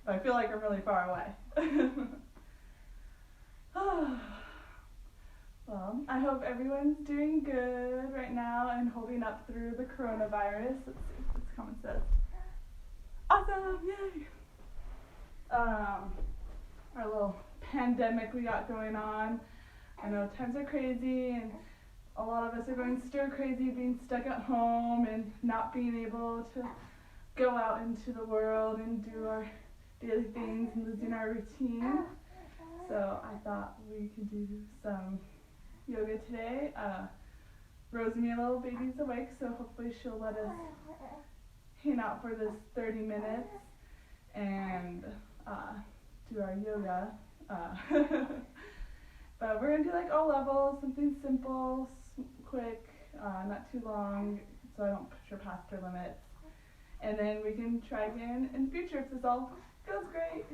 But I feel like I'm really far away. Well, I hope everyone's doing good right now and holding up through the coronavirus. Let's see what this comment says. Awesome, yay! Our little pandemic we got going on. I know times are crazy and a lot of us are going stir crazy being stuck at home and not being able to go out into the world and do our daily things and losing our routine. So I thought we could do some yoga today. Rosemary, little baby's awake, so hopefully she'll let us hang out for this 30 minutes and do our yoga. But we're gonna do like all levels, something simple, quick, not too long, so I don't push her past her limits. And then we can try again in the future if this all goes great.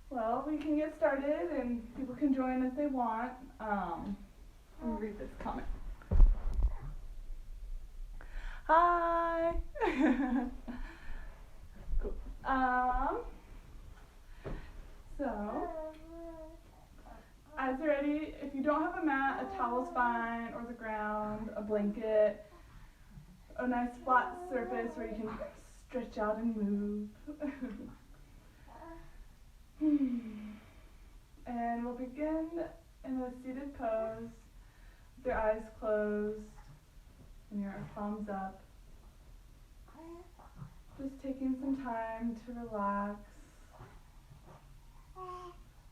Well, we can get started and people can join if they want. Let me read this comment. Hi! Cool. So, as you're ready, if you don't have a mat, a towel's fine, or the ground, a blanket, a nice flat surface where you can stretch out and move. And we'll begin in a seated pose with your eyes closed and your palms up. Just taking some time to relax.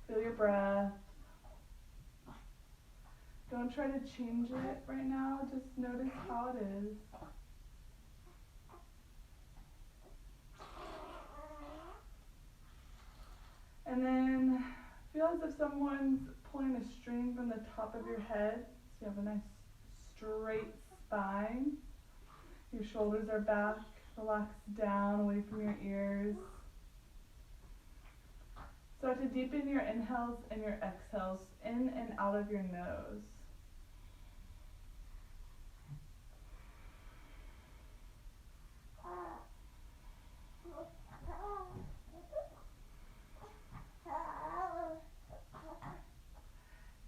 Feel your breath. Don't try to change it right now, just notice how it is. And then feel as if someone's pulling a string from the top of your head, so you have a nice straight spine. Your shoulders are back, relax down away from your ears. Start to deepen your inhales and your exhales in and out of your nose.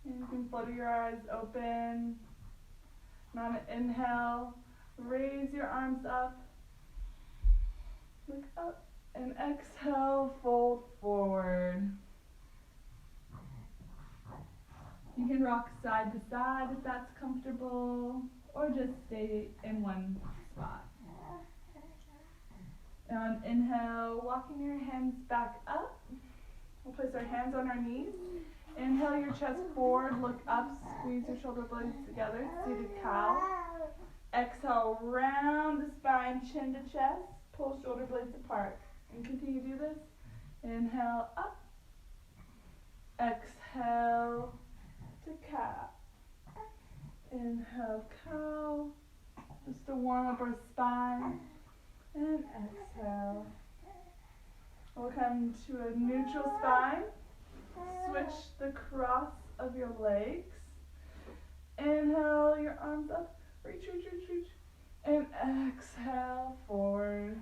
And you can flutter your eyes open. And on an inhale, raise your arms up. Look up. And exhale, fold forward. You can rock side to side if that's comfortable, or just stay in one spot. And on inhale, walking your hands back up. We'll place our hands on our knees. Inhale your chest forward, look up, squeeze your shoulder blades together, seated cow. Exhale, round the spine, chin to chest, pull shoulder blades apart. And continue to do this. Inhale, up. Exhale to cow. Inhale, cow. Just to warm up our spine. And exhale. We'll come to a neutral spine. Switch the cross of your legs. Inhale, your arms up. Reach, reach, reach, reach. And exhale, forward.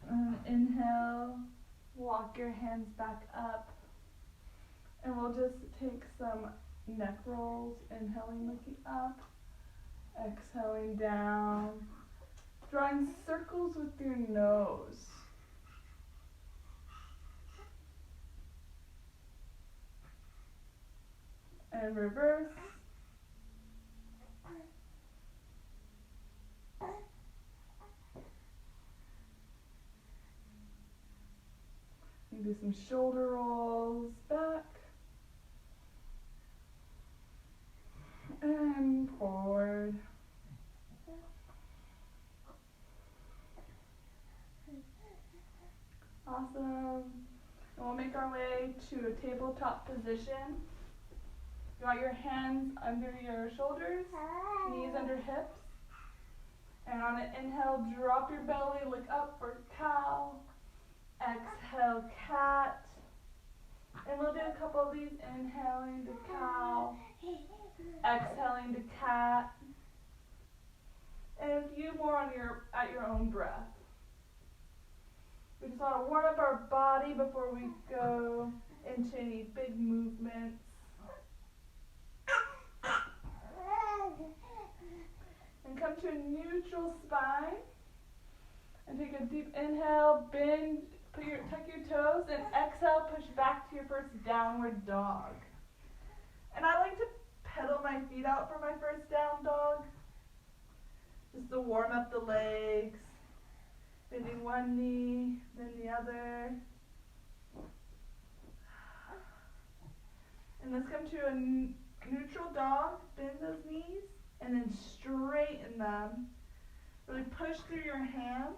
And inhale, walk your hands back up. And we'll just take some neck rolls, inhaling, looking up, exhaling down, drawing circles with your nose. And reverse. You do some shoulder rolls back. And forward. Awesome. And we'll make our way to a tabletop position. You want your hands under your shoulders, knees under hips. And on an inhale, drop your belly, look up for cow. Exhale, cat. And we'll do a couple of these. Inhaling to cow. Exhaling at your own breath. We just want to warm up our body before we go into any big movements. And come to a neutral spine. And take a deep inhale, bend, tuck your toes, and exhale, push back to your first downward dog. And I like to pedal my feet out for my first down dog, just to warm up the legs, bending one knee, then the other. And let's come to a neutral dog, bend those knees, and then straighten them. Really push through your hands.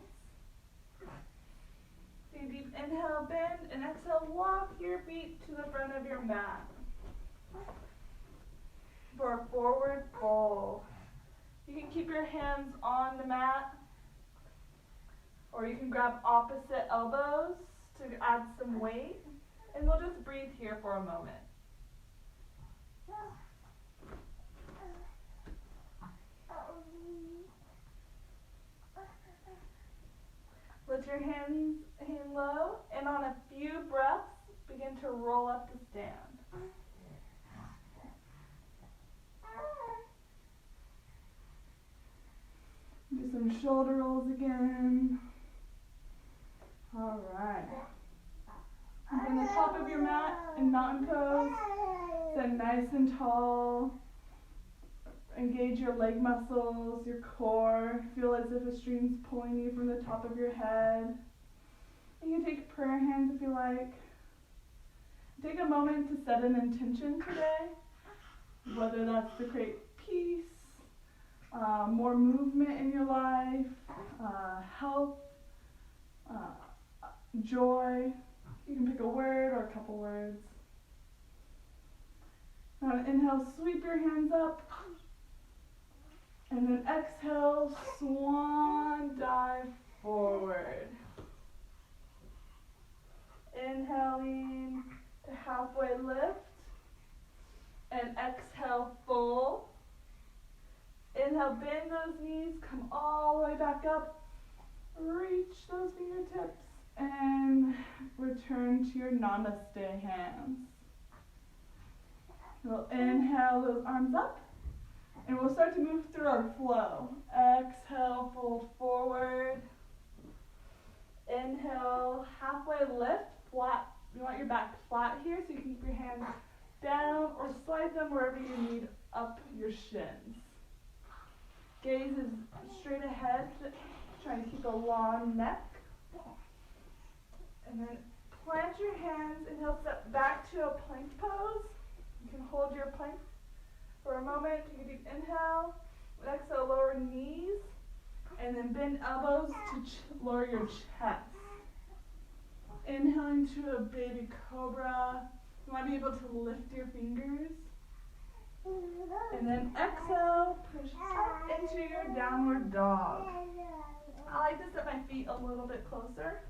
Take a deep inhale, bend, and exhale, walk your feet to the front of your mat for a forward fold. You can keep your hands on the mat, or you can grab opposite elbows to add some weight, and we'll just breathe here for a moment. Let your hands hang low, and on a few breaths, begin to roll up to stand. Do some shoulder rolls again. All right. On the top of your mat in mountain pose, stand nice and tall. Engage your leg muscles, your core. Feel as if a stream's pulling you from the top of your head. You can take prayer hands if you like. Take a moment to set an intention today, whether that's to create peace, more movement in your life, health, joy. You can pick a word or a couple words. Now inhale, sweep your hands up. And then exhale, swan dive forward. Inhaling to halfway lift. And exhale, fold. Inhale, bend those knees, come all the way back up. Reach those fingertips and return to your Namaste hands. We'll inhale those arms up. And we'll start to move through our flow. Exhale, fold forward. Inhale, halfway lift, flat. You want your back flat here, so you can keep your hands down or slide them wherever you need up your shins. Gaze is straight ahead, trying to keep a long neck. And then plant your hands, and he'll step back to a plank pose. You can hold your plank for a moment. Take a deep inhale, exhale, lower knees, and then bend elbows to lower your chest. Inhaling to a baby cobra. You might be able to lift your fingers. And then exhale, push up into your downward dog. I like to set my feet a little bit closer.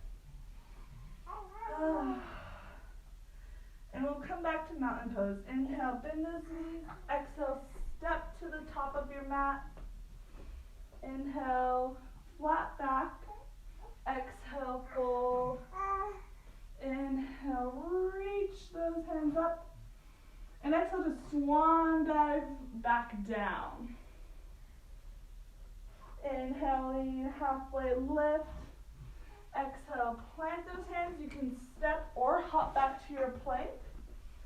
And we'll come back to mountain pose. Inhale, bend those knees. Exhale, step to the top of your mat. Inhale, flat back. Exhale, fold. Inhale, reach those hands up. And exhale to swan dive back down. Inhaling, halfway lift. Exhale, plant those hands. You can step or hop back to your plank.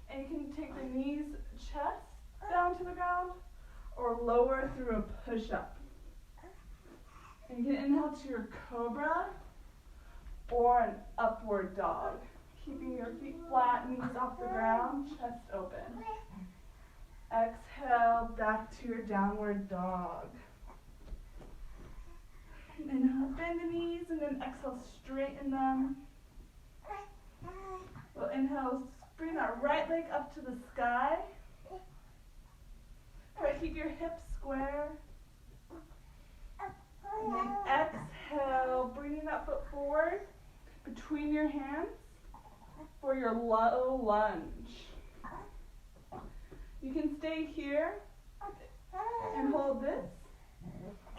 And you can take the knees, chest down to the ground, or lower through a push-up. And you can inhale to your cobra or an upward dog. Keeping your feet flat, knees off the ground, chest open. Exhale, back to your downward dog. Inhale, bend the knees, and then exhale, straighten them. We'll inhale, bring that right leg up to the sky. Try to keep your hips square. And then exhale, bringing that foot forward between your hands for your low lunge. You can stay here and hold this.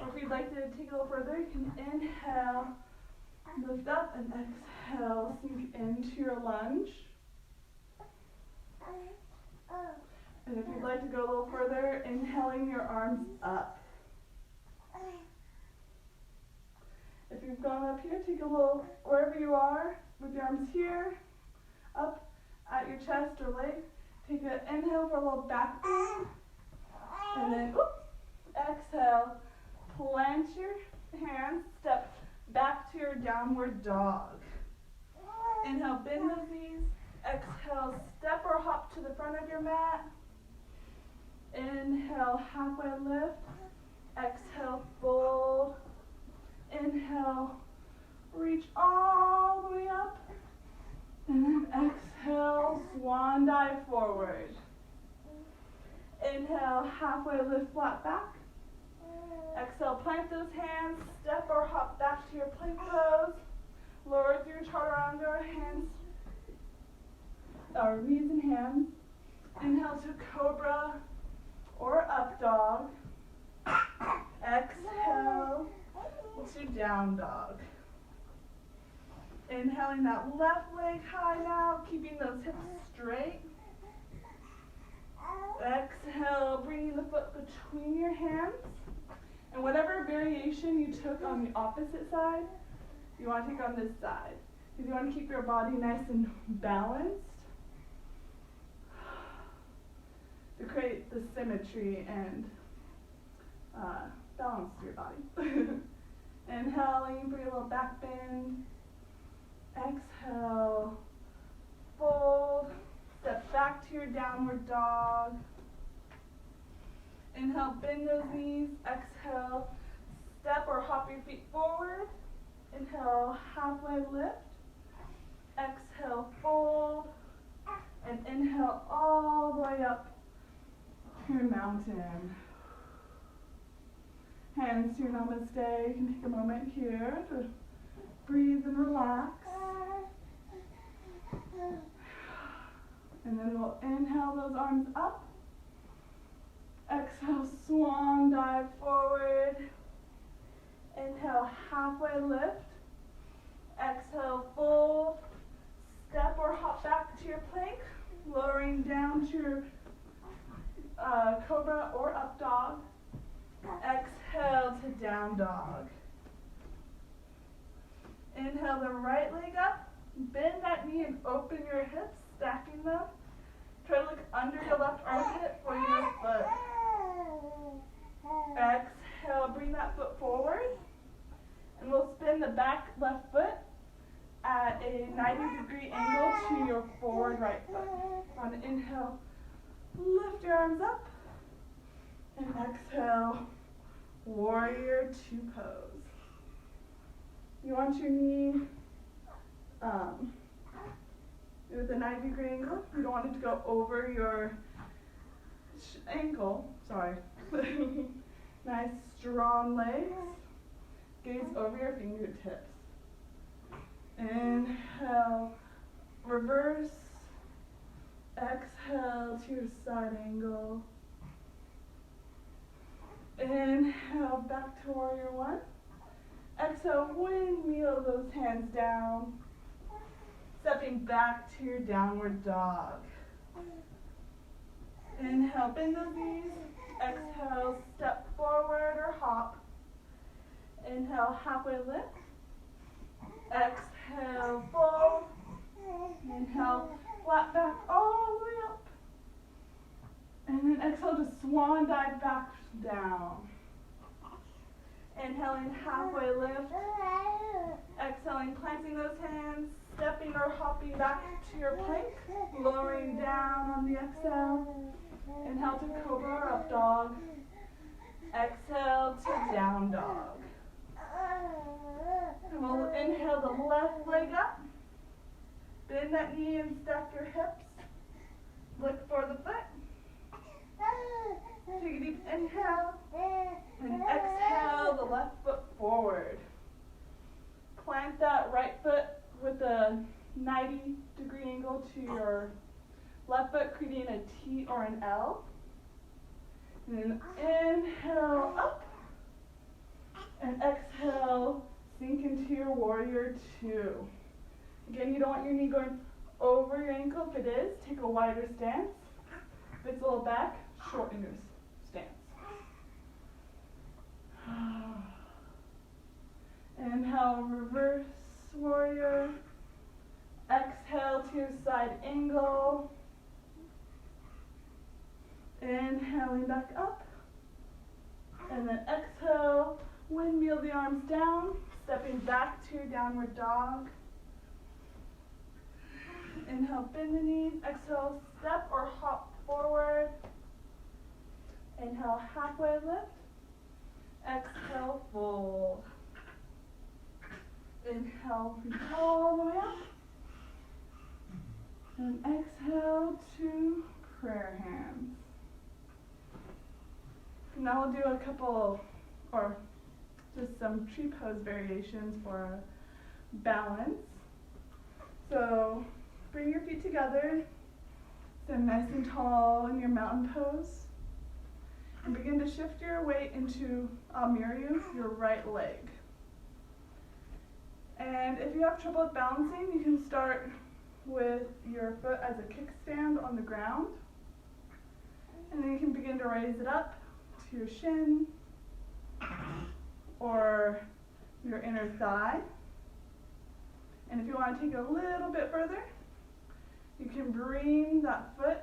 Or if you'd like to take it a little further, further, you can inhale, lift up, and exhale, sink into your lunge. And if you'd like to go a little further, inhaling your arms up. If you've gone up here, take a little, wherever you are, with your arms here, up at your chest or leg. Take an inhale for a little back bend. And then, exhale, plant your hands, step back to your downward dog. Inhale, bend those knees. Exhale, step or hop to the front of your mat. Inhale, halfway lift. Exhale, fold. Inhale, reach all the way up. And then exhale, swan dive forward. Inhale, halfway lift, flat back. Exhale, plant those hands, step or hop back to your plank pose. Lower through chaturanga, hands, or knees and hands. Inhale to cobra or up dog. Exhale to down dog. Inhaling that left leg high now, keeping those hips straight. Exhale, bringing the foot between your hands. And whatever variation you took on the opposite side, you want to take on this side. Because you want to keep your body nice and balanced to create the symmetry and balance to your body. Inhaling for your little back bend. Exhale, fold, step back to your downward dog. Inhale, bend those knees. Exhale, step or hop your feet forward. Inhale, halfway lift. Exhale, fold. And inhale all the way up to your mountain. Hands to your namaste. You can take a moment here to breathe and relax. And then we'll inhale those arms up. Exhale, swan dive forward. Inhale, halfway lift. Exhale, fold. Step or hop back to your plank, lowering down to your cobra or up dog. Exhale to down dog. Inhale the right leg up. Bend that knee and open your hips, stacking them. Try to look under your left armpit for your foot. Exhale, bring that foot forward. And we'll spin the back left foot at a 90-degree angle to your forward right foot. On the inhale, lift your arms up. And exhale, warrior two pose. You want your knee with a 90-degree angle. You don't want it to go over your ankle. Sorry. Nice strong legs. Gaze over your fingertips. Inhale, reverse. Exhale to your side angle. Inhale, back to warrior one. Exhale, windmill those hands down. Stepping back to your downward dog. Inhale, bend those knees. Exhale, step forward or hop. Inhale, halfway lift. Exhale, fold. Inhale, flat back all the way up. And then exhale to swan dive back down. Inhaling, halfway lift. Exhaling, planting those hands, stepping or hopping back to your plank, lowering down on the exhale. Inhale to cobra or up dog. Exhale to down dog. And we'll inhale the left leg up. Bend that knee and stack your hips. Look for the foot. Take a deep inhale. And exhale the left foot forward. Plant that right foot with a 90-degree angle to your left foot, creating a T or an L. And then inhale up. And exhale, sink into your warrior two. Again, you don't want your knee going over your ankle. If it is, take a wider stance. If it's a little back, shorten your stance. Inhale, reverse warrior. Exhale to your side angle. Inhaling back up. And then exhale, windmill the arms down, stepping back to your downward dog. Inhale, bend the knees. Exhale, step or hop forward. Inhale, halfway lift. Exhale, fold. Inhale, reach all the way up. And exhale to prayer hands. Now we'll do a couple, or just some tree pose variations for balance. So bring your feet together, stand nice and tall in your mountain pose, and begin to shift your weight into, I'll mirror you, your right leg. And if you have trouble with balancing, you can start with your foot as a kickstand on the ground, and then you can begin to raise it up to your shin or your inner thigh. And if you want to take it a little bit further, you can bring that foot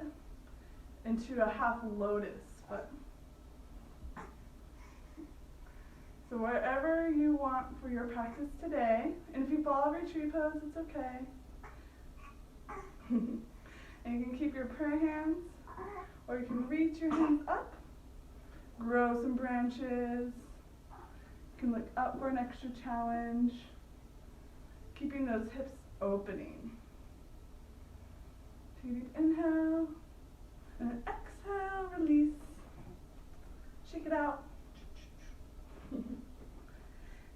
into a half lotus foot. So wherever you want for your practice today, and if you fall over your tree pose, it's okay. And you can keep your prayer hands, or you can reach your hands up, grow some branches. You can look up for an extra challenge, keeping those hips opening. Take a deep inhale, and then exhale, release. Shake it out.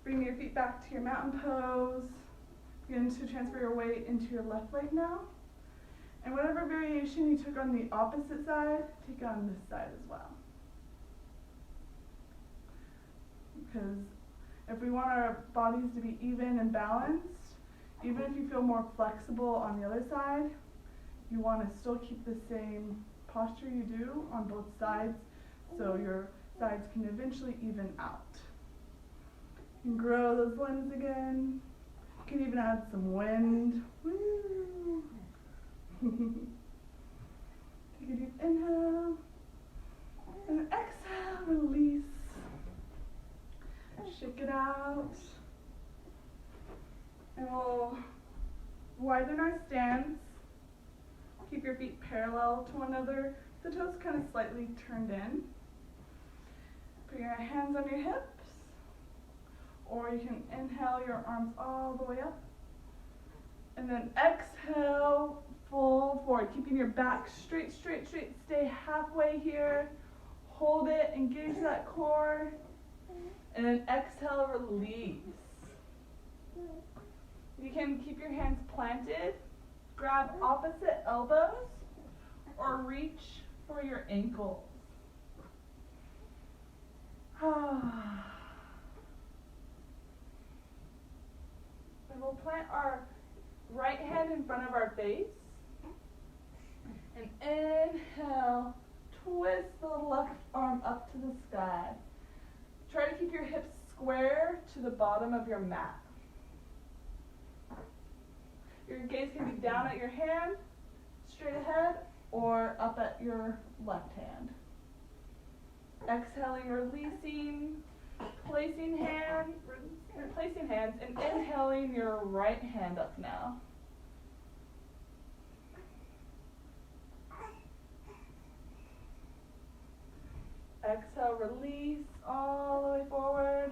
Bring your feet back to your mountain pose. Begin to transfer your weight into your left leg now. And whatever variation you took on the opposite side, take it on this side as well. Because if we want our bodies to be even and balanced, even if you feel more flexible on the other side, you want to still keep the same posture you do on both sides, so your sides can eventually even out. You can grow those limbs again. You can even add some wind. Woo. Take a deep inhale, and exhale, release. Shake it out. And we'll widen our stance. Keep your feet parallel to one another. The toes kind of slightly turned in. Put your hands on your hips. Or you can inhale your arms all the way up. And then exhale, fold forward. Keeping your back straight, straight, straight. Stay halfway here. Hold it, engage that core. And then exhale, release. You can keep your hands planted, grab opposite elbows, or reach for your ankles. And we'll plant our right hand in front of our face. And inhale, twist the left arm up to the sky. Try to keep your hips square to the bottom of your mat. Your gaze can be down at your hand, straight ahead, or up at your left hand. Exhaling, releasing, replacing hands, and inhaling your right hand up now. Exhale, release all the way forward.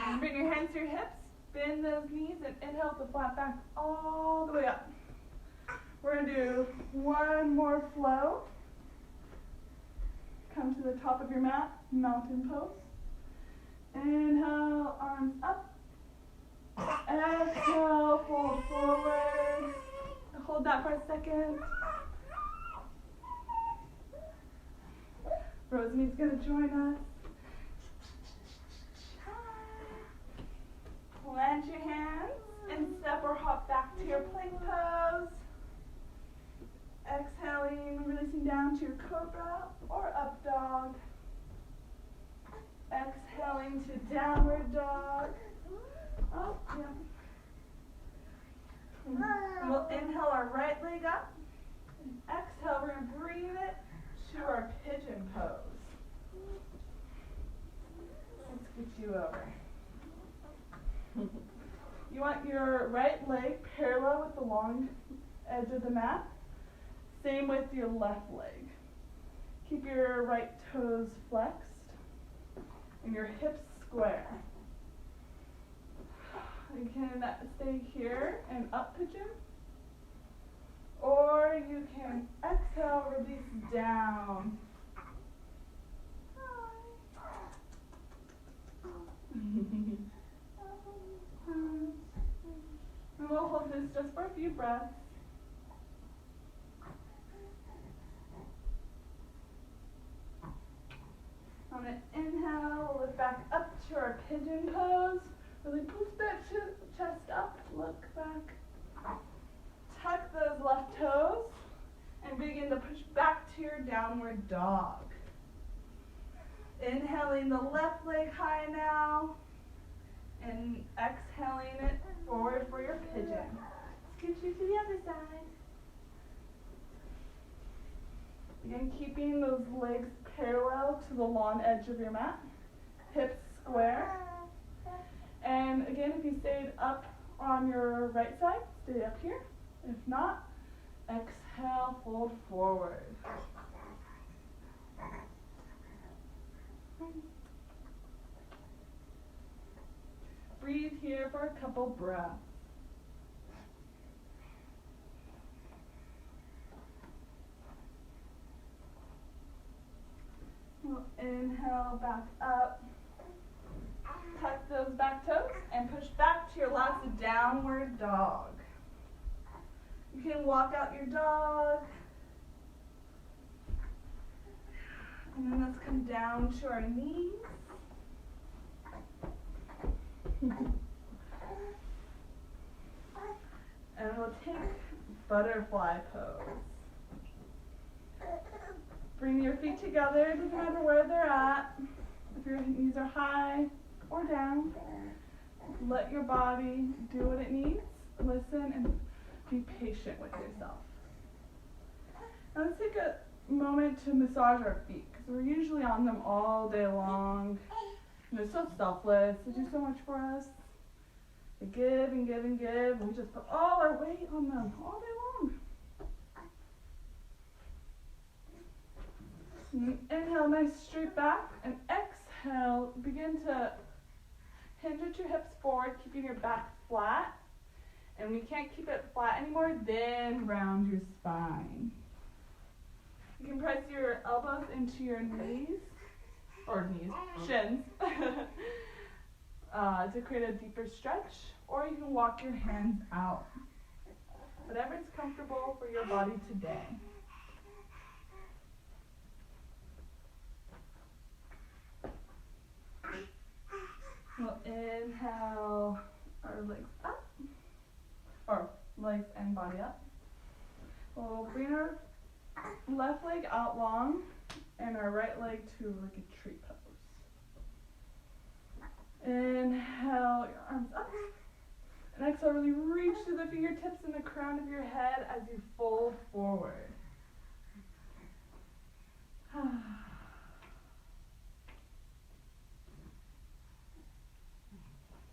And bring your hands to your hips, bend those knees, and inhale to flat back all the way up. We're going to do one more flow. Come to the top of your mat, mountain pose. Inhale, arms up. Exhale, fold forward. Hold that for a second. Rosemary's going to join us. to your cobra or up dog. Exhaling to downward dog. Oh, yeah. And we'll inhale our right leg up. And exhale, we're going to bring it to our pigeon pose. Let's get you over. You want your right leg parallel with the long edge of the mat. Same with your left leg. Keep your right toes flexed and your hips square. You can stay here and up pigeon, or you can exhale, release down. And we'll hold this just for a few breaths. I'm going to inhale, we'll lift back up to our pigeon pose. Really push that chest up, look back. Tuck those left toes and begin to push back to your downward dog. Inhaling the left leg high now and exhaling it forward for your pigeon. Scoot you to the other side. Again, keeping those legs parallel to the long edge of your mat. Hips square. And again, if you stayed up on your right side, stay up here. If not, exhale, fold forward. Breathe here for a couple breaths. We'll inhale back up. Tuck those back toes and push back to your last downward dog. You can walk out your dog. And then let's come down to our knees. And we'll take butterfly pose. Bring your feet together, doesn't matter where they're at. If your knees are high or down, let your body do what it needs. Listen and be patient with yourself. Now let's take a moment to massage our feet, because we're usually on them all day long. And they're so selfless. They do so much for us. They give and give and give, and we just put all our weight on them all day long. And inhale, nice straight back, and exhale, begin to hinge at your hips forward, keeping your back flat. And when you can't keep it flat anymore, then round your spine. You can press your elbows into your knees, shins, to create a deeper stretch, or you can walk your hands out. Whatever is comfortable for your body today. We'll inhale our legs up, or legs and body up. We'll bring our left leg out long and our right leg to like a tree pose. Inhale your arms up. And exhale, really reach to the fingertips and the crown of your head as you fold forward.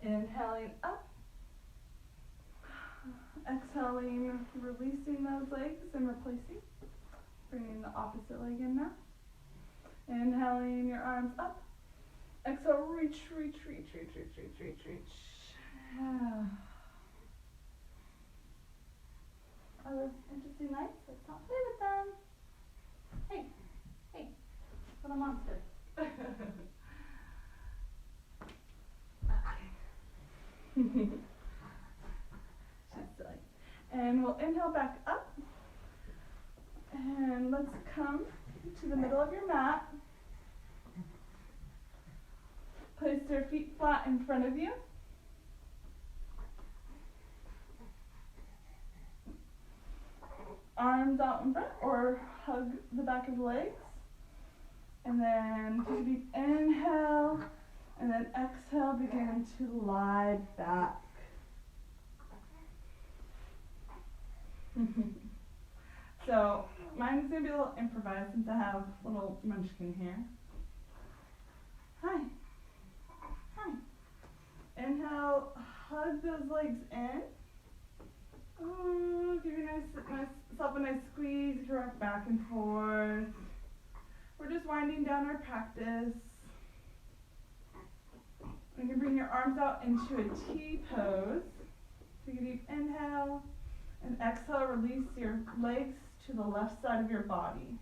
Inhaling up. Exhaling, releasing those legs and replacing. Bringing the opposite leg in now. Inhaling your arms up. Exhale, reach, reach, reach, reach, reach, reach, reach, reach. Are those interesting lights? Let's not play with them. Hey, hey, what a monster. Okay. She's silly. And we'll inhale back up. And let's come to the middle of your mat. Place your feet flat in front of you. Arms out in front or hug the back back of the legs. And then take a deep inhale, and then exhale, begin to lie back. So mine's gonna be a little improvised since I have a little munchkin here. Hi. Hi. Inhale, hug those legs in. Ooh, give yourself a nice squeeze, rock back and forth. We're just winding down our practice. You can bring your arms out into a T pose. Take a deep inhale, and exhale, release your legs to the left side of your body.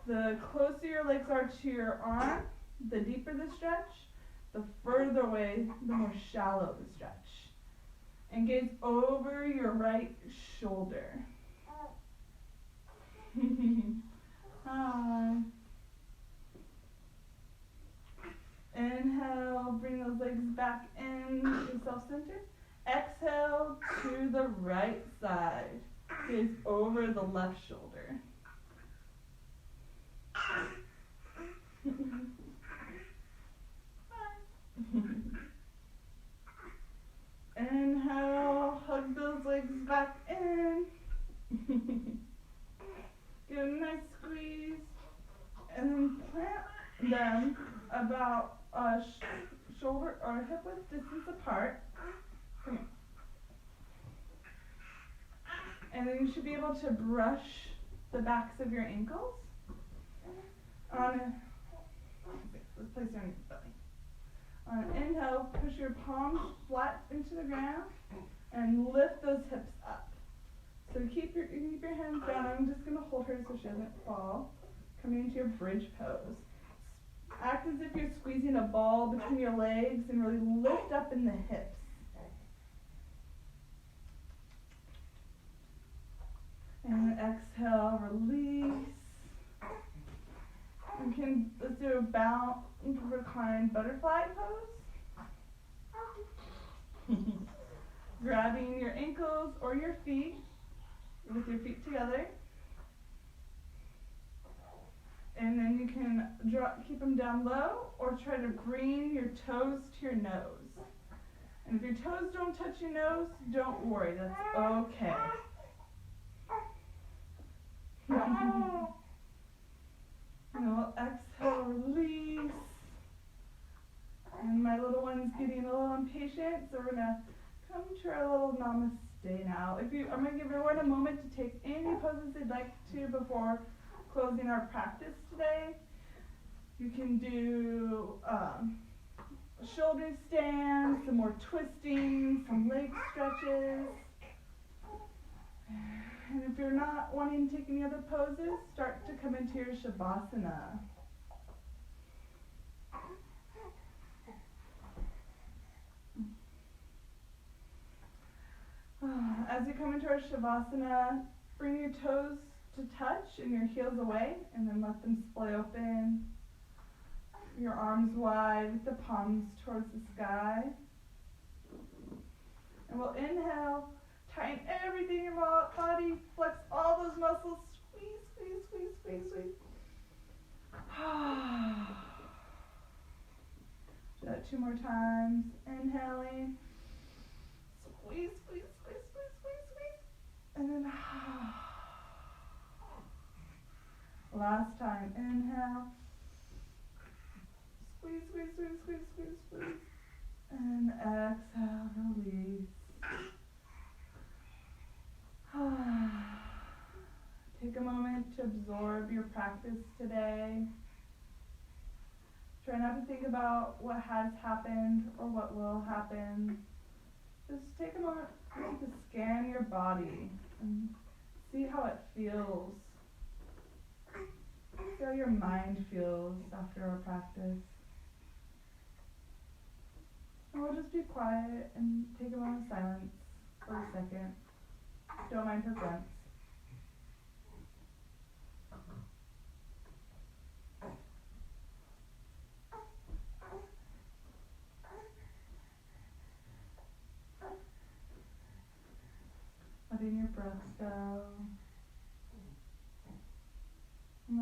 The closer your legs are to your arm, the deeper the stretch. The further away, the more shallow the stretch. And gaze over your right shoulder. Hi. Inhale, bring those legs back in, yourself centered. Exhale to the right side. Gaze over the left shoulder. Inhale, hug those legs back in. Give a nice squeeze. And then plant them about a shoulder or hip width distance apart. Come here. And then you should be able to brush the backs of your ankles. Let's place it on your belly. On an inhale, push your palms flat into the ground and lift those hips up. So keep your hands down. I'm just going to hold her so she doesn't fall. Coming into your bridge pose. Act as if you're squeezing a ball between your legs and really lift up in the hips. And exhale, release. Let's do a bound reclined butterfly pose. Grabbing your ankles or your feet with your feet together. And then you can keep them down low or try to bring your toes to your nose. And if your toes don't touch your nose, don't worry, that's okay. And we'll exhale, release. And my little one's getting a little impatient, so we're gonna come to our little namaste now. I'm gonna give everyone a moment to take any poses they'd like to before closing our practice today. You can do a shoulder stand, some more twisting, some leg stretches. And if you're not wanting to take any other poses, start to come into your shavasana. As you come into our shavasana, bring your toes to touch and your heels away, and then let them splay open. Your arms wide with the palms towards the sky. And we'll inhale, tighten everything in your body, flex all those muscles, squeeze, squeeze, squeeze, squeeze, squeeze. Do that 2 more times. Inhaling, squeeze, squeeze, squeeze, squeeze, squeeze, squeeze. And then last time, inhale. Squeeze, squeeze, squeeze, squeeze, squeeze, squeeze. And exhale, release. Take a moment to absorb your practice today. Try not to think about what has happened or what will happen. Just take a moment to scan your body and see how it feels. See how your mind feels after our practice. And we'll just be quiet and take a moment of silence for a second. Don't mind her grunts. Letting your breath go. And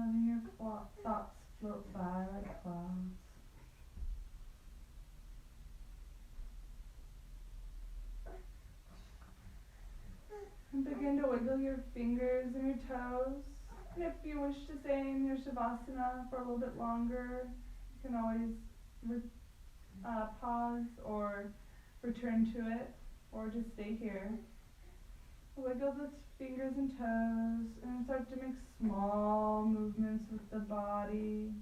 thoughts float by like clouds. And begin to wiggle your fingers and your toes. If you wish to stay in your Shavasana for a little bit longer, you can always pause or return to it, or just stay here. Wiggle the fingers and toes and start to make small movements with the body.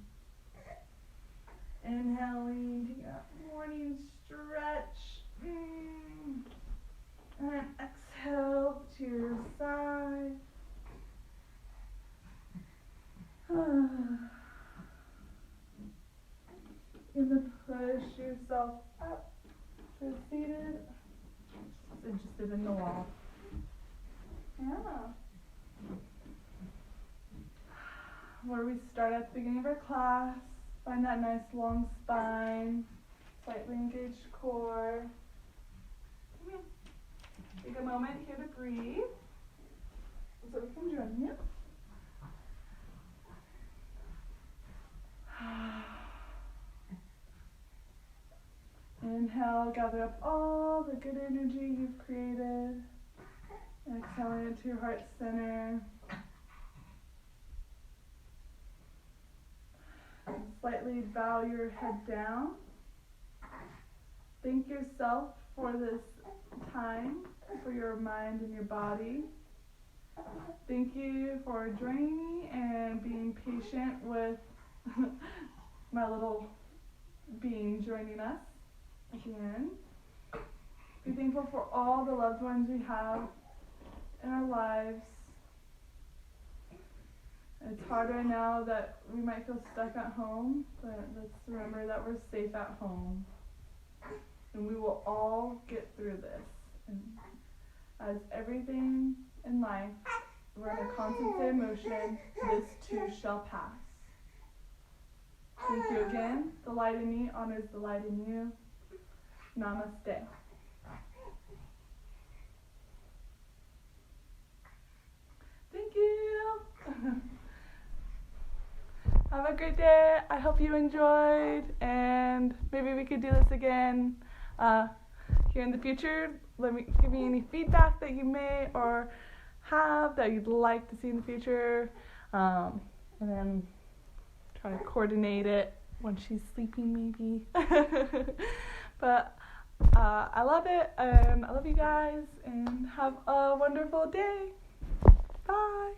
Inhaling, take a morning stretch. And then exhale to your side. You're going to push yourself up to seated. Just in the wall. Yeah. Where we start at the beginning of our class, find that nice long spine, slightly engaged core. Take a moment here to breathe so we can join you. Inhale, gather up all the good energy you've created. Exhale into your heart center. Slightly bow your head down. Thank yourself for this time, for your mind and your body. Thank you for joining me and being patient with my little being joining us again. Be thankful for all the loved ones we have in our lives. It's harder now that we might feel stuck at home, but let's remember that we're safe at home. And we will all get through this. And as everything in life, we're in a constant state of motion. This too shall pass. Thank you again. The light in me honors the light in you. Namaste. Thank you. Have a great day. I hope you enjoyed, and maybe we could do this again here in the future. Give me any feedback that you may or have that you'd like to see in the future, and then try to coordinate it when she's sleeping maybe. But I love it, and I love you guys, and have a wonderful day. Bye.